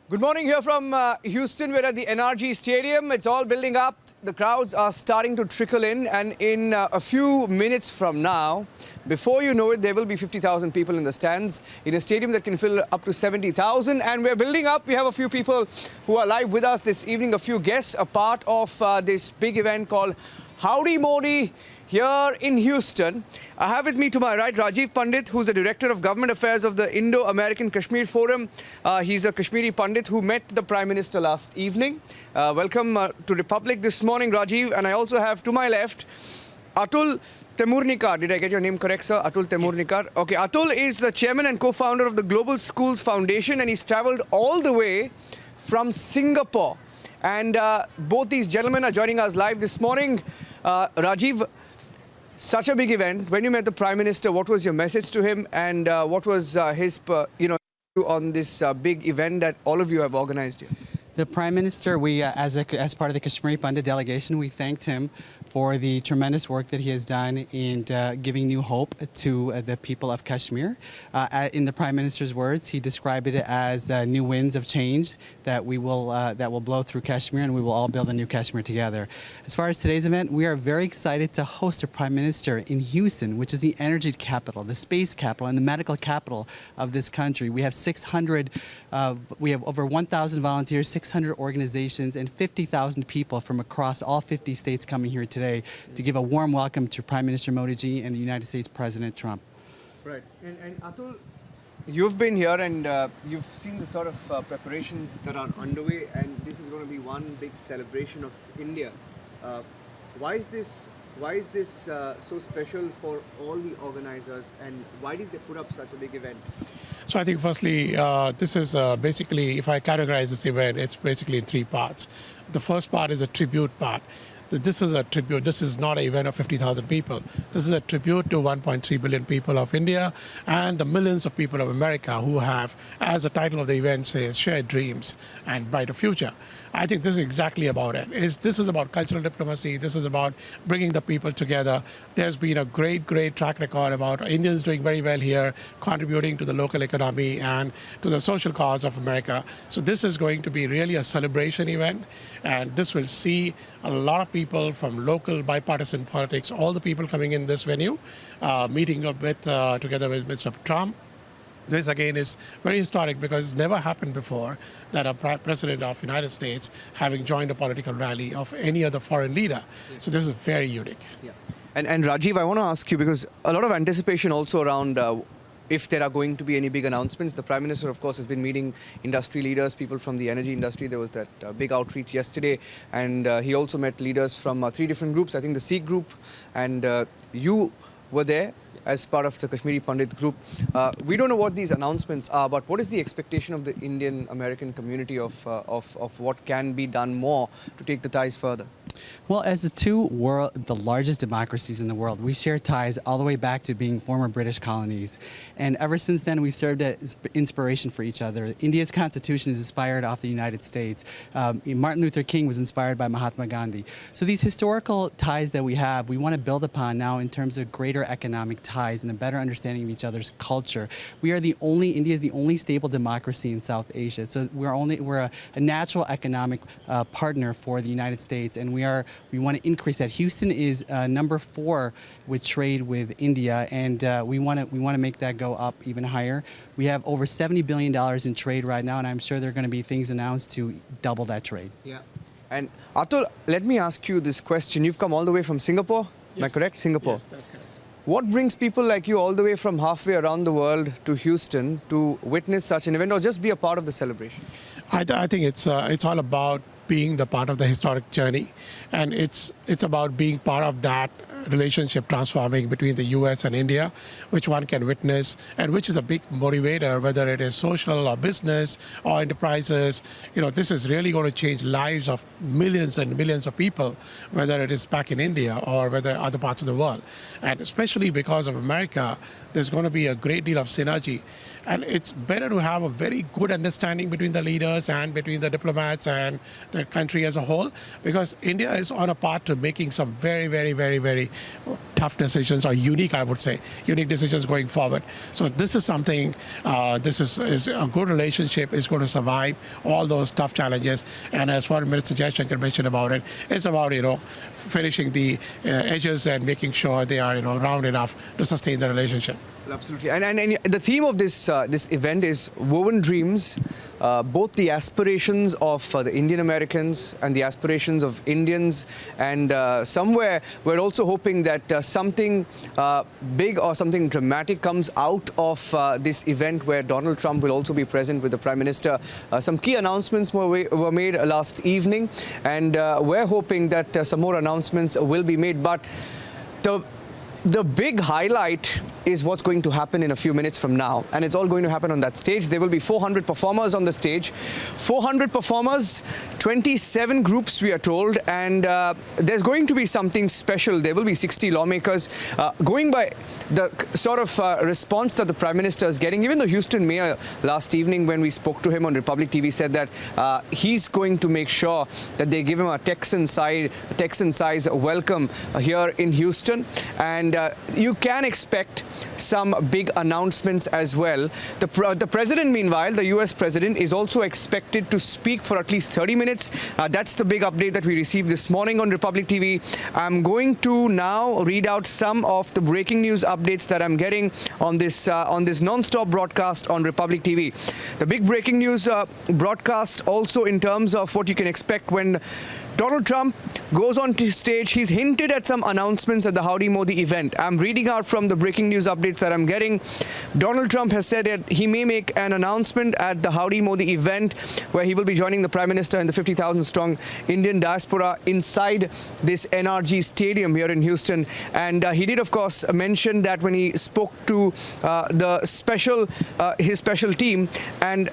Good morning here from Houston. We're at the NRG Stadium. It's all building up. The crowds are starting to trickle in, and in a few minutes from now, before you know it, there will be 50,000 people in the stands in a stadium that can fill up to 70,000. And we're building up. We have a few people who are live with us this evening, a few guests, a part of this big event called Howdy Modi here in Houston. I have with me to my right Rajeev Pandit, who's the Director of Government Affairs of the Indo-American Kashmir Forum. He's a Kashmiri Pandit who met the Prime Minister last evening. Welcome to Republic this morning, Rajeev. And I also have to my left Atul Temurnikar. Did I get your name correct, sir? Atul Temurnikar. Yes. Okay, Atul is the chairman and co-founder of the Global Schools Foundation, and he's traveled all the way from Singapore. And both these gentlemen are joining us live this morning. Rajeev, such a big event. When you met the Prime Minister, what was your message to him, and what was his, on this big event that all of you have organized here? The Prime Minister, as part of the Kashmiri Pandit delegation, we thanked him for the tremendous work that he has done in giving new hope to the people of Kashmir. In the Prime Minister's words, he described it as new winds of change that will blow through Kashmir, and we will all build a new Kashmir together. As far as today's event, we are very excited to host a Prime Minister in Houston, which is the energy capital, the space capital, and the medical capital of this country. We have we have over 1,000 volunteers, 600 organizations, and 50,000 people from across all 50 states coming here today to give a warm welcome to Prime Minister Modi ji and the United States President Trump. Right. And Atul, you've been here and you've seen the sort of preparations that are underway, and this is going to be one big celebration of India. Why is this so special for all the organizers, and why did they put up such a big event? So I think firstly, this is basically, if I categorize this event, it's basically in three parts. The first part is a tribute part. This is a tribute. This is not an event of 50,000 people. This is a tribute to 1.3 billion people of India and the millions of people of America who have, as the title of the event says, shared dreams and brighter future. I think this is exactly about it. This is about cultural diplomacy. This is about bringing the people together. There's been a great track record about Indians doing very well here, contributing to the local economy and to the social cause of America. So this is going to be really a celebration event, and this will see a lot of people from local bipartisan politics, all the people coming in this venue, meeting together with Mr. Trump. This again is very historic because it's never happened before that a president of the United States having joined a political rally of any other foreign leader. Yeah. So this is very unique. Yeah. And Rajeev, I want to ask you, because a lot of anticipation also around if there are going to be any big announcements. The Prime Minister, of course, has been meeting industry leaders, people from the energy industry. There was that big outreach yesterday, and he also met leaders from 3 different groups. I think the Sikh group, and you were there as part of the Kashmiri Pandit group. We don't know what these announcements are, but what is the expectation of the Indian-American community of what can be done more to take the ties further? Well, as the largest democracies in the world, we share ties all the way back to being former British colonies. And ever since then, we've served as inspiration for each other. India's constitution is inspired off the United States. Martin Luther King was inspired by Mahatma Gandhi. So these historical ties that we have, we want to build upon now in terms of greater economic ties and a better understanding of each other's culture. India is the only stable democracy in South Asia. So we're a natural economic partner for the United States, and we want to increase that. Houston is number 4 with trade with India, and we want to make that go up even higher. We have over $70 billion in trade right now, and I'm sure there are going to be things announced to double that trade. Yeah. And Atul, let me ask you this question. You've come all the way from Singapore, yes. Am I correct? Singapore. Yes, that's correct. What brings people like you all the way from halfway around the world to Houston to witness such an event or just be a part of the celebration? I think it's all about being the part of the historic journey, and it's about being part of that relationship transforming between the US and India, which one can witness and which is a big motivator, whether it is social or business or enterprises. This is really going to change lives of millions and millions of people, whether it is back in India or whether other parts of the world. And especially because of America, there's going to be a great deal of synergy. And it's better to have a very good understanding between the leaders and between the diplomats and the country as a whole, because India is on a path to making some very, very, very, very tough decisions, or unique, I would say, unique decisions going forward. So this is something, this is a good relationship, is going to survive all those tough challenges. And as Foreign Minister Jaishankar mentioned about it, it's about, finishing the edges and making sure they are, round enough to sustain the relationship. Absolutely. And the theme of this event is Woven Dreams, both the aspirations of the Indian Americans and the aspirations of Indians. And somewhere we're also hoping that something big or something dramatic comes out of this event, where Donald Trump will also be present with the Prime Minister. Some key announcements were made last evening, and we're hoping that some more announcements will be made. But the big highlight is what's going to happen in a few minutes from now, and it's all going to happen on that stage. There will be 400 performers on the stage. 400 performers, 27 groups, we are told, and there's going to be something special. There will be 60 lawmakers. Going by the sort of response that the Prime Minister is getting, even the Houston mayor last evening, when we spoke to him on Republic TV, said that he's going to make sure that they give him a Texan-size welcome here in Houston, and you can expect some big announcements as well. The president, meanwhile, the US president, is also expected to speak for at least 30 minutes. That's the big update that we received this morning on Republic TV. I'm going to now read out some of the breaking news updates that I'm getting on this non-stop broadcast on Republic TV. The big breaking news broadcast also in terms of what you can expect when Donald Trump goes on to stage. He's hinted at some announcements at the Howdy Modi event. I'm reading out from the breaking news updates that I'm getting. Donald Trump has said that he may make an announcement at the Howdy Modi event, where he will be joining the Prime Minister and the 50,000-strong Indian diaspora inside this NRG stadium here in Houston. And he did, of course, mention that when he spoke to his special team. And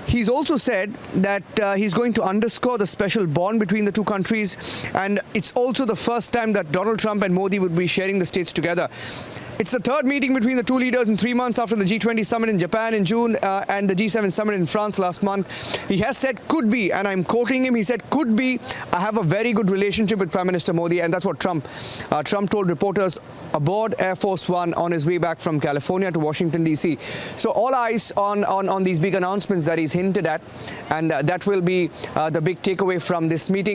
he's also said that he's going to underscore the special bond between the two countries, and it's also the first time that Donald Trump and Modi would be sharing the stage together. It's the third meeting between the two leaders in 3 months after the G20 summit in Japan in June and the G7 summit in France last month. He has said, could be, and I'm quoting him, he said, could be, I have a very good relationship with Prime Minister Modi, and that's what Trump told reporters aboard Air Force One on his way back from California to Washington, D.C. So all eyes on these big announcements that he's hinted at, and that will be the big takeaway from this meeting.